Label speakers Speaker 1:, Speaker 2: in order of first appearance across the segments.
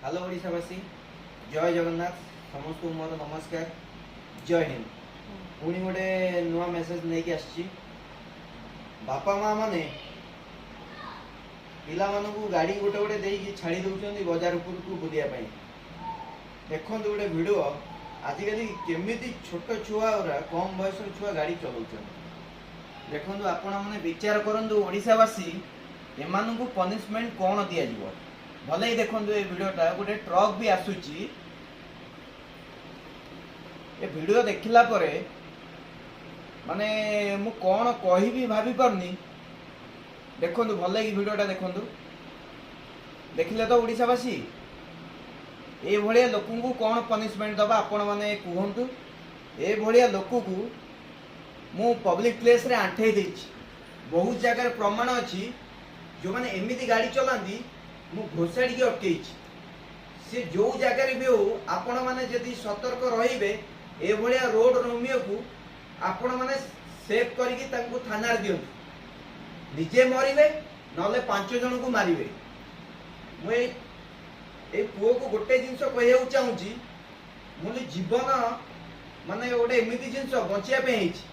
Speaker 1: Hello ओडिशावासी जय जगन्नाथ समस्त मोर नमस्कार जय हिंद पुणी गोटे नुआ मेसेज नहीं आसची बापा माँ माने पिला मानू गाड़ी गोटे गोटे देकी छाड़ी दौरान बजार उपरकू बुलिया देखो गोटे भिड आजिकल केमी छोट छुआ कम बयस छुआ गाड़ी चलाऊँ देखो आपण मैंने विचार करूँ ओडिशावासी एमानू पनिशमेंट कौन दि जाव भले ही देखो ये वीडियोटा गोटे ट्रक भी आसूची ये वीडियो देखला परे माने मु कौन कही भी भाभी पारनी देखो भले ही वीडियोटा देखो देखिले तो ओडिशावासी ए भलिया लोक को कौन पनिशमेंट दबा आपण माने कहतु ए भलिया लोक को मु पब्लिक प्लेस रे आंठे देछि बहुत जगह प्रमाण अछि जो माने एमिति गाड़ी चलांदी मु घोषाड़ी अटकई से जो जगह भी हो आपण माने जदि सतर्क रहिबे ए भलिया रोड रोमियो को आपण माने सेव करके तांको थाना दियो निजे मरिबे नले 5 जन को मारिबे मु ए पुओ को गोटे जिंस कहया चाहूची मुली जीवन माने गोटे एमिति जिंस बचिया पे हिच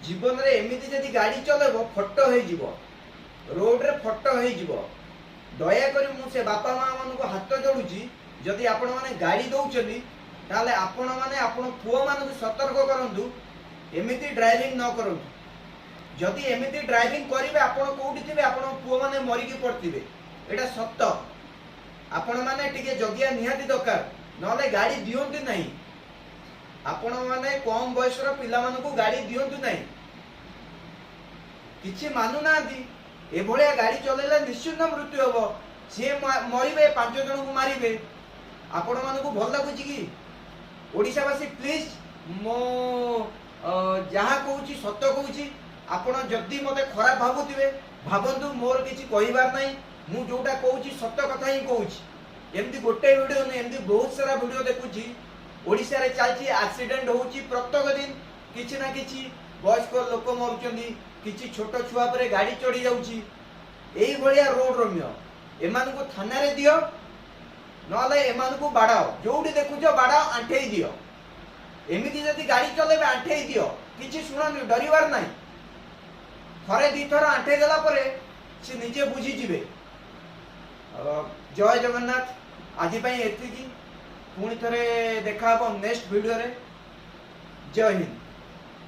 Speaker 1: जीवन रे एमिति जदि गाड़ी चलेबो फटो हे जीवो रोड रे फटो हे जीवो दया करी मु से बापा माँ मान को हाथ जोड़ुची जदि आपण माने गाड़ी दौचनी ताले आपण माने आपण पुओ मान सतर्क करंतु एमिति ड्राइविंग न करंतु जदि एमिति ड्राइविंग करिवे आपण कोउठी थिबे आपण पुओ माने मरि की पड़तिबे एटा सत्य आपण माने टिके जगिया निहाती दरकार नले गाड़ी दियंतु नहीं आपण माने कम बयसर पिला मान को गाड़ी दियंतु नहीं किछि मानु नादी ए भलिया गाड़ी चलेला निश्चित मृत्यु हम सी मरबे 5 जन को मारे आपण मान को भल लगुच कि ओडिशावासी प्लीज मो जहाँ कहूँ सत कहूँ आपण जदि मते खराब भावुवे भावतु मोर किसी कहबार ना मु जोटा कहूँ सत कथा ही कहूँ एमती गोटे वीडियो नहीं एमती बहुत सारा वीडियो देखुची ओडिशा रे चलची एक्सीडेंट होची प्रत्येक दिन किछि ना किछि वयस्क लोक मरुचंदी किछि छोट छुआ पर गाड़ी चढ़ी जाउची एई भलिया रोड रोमियो एमान को थाना रे दियो नले एमान को बाड़ाओ जोडी देखुचो बाड़ाओ आंठेई दियो एमिति जदि गाड़ी चलेबे आंठेई दियो किछि सुनानी डरिवार नाही थरे दी थर आंठेई देला परे से निजे बुझी जिवे जय जगन्नाथ आज पई एतिकी पुणी थरे देखा नेक्स्ट वीडियो रे जय हिंद।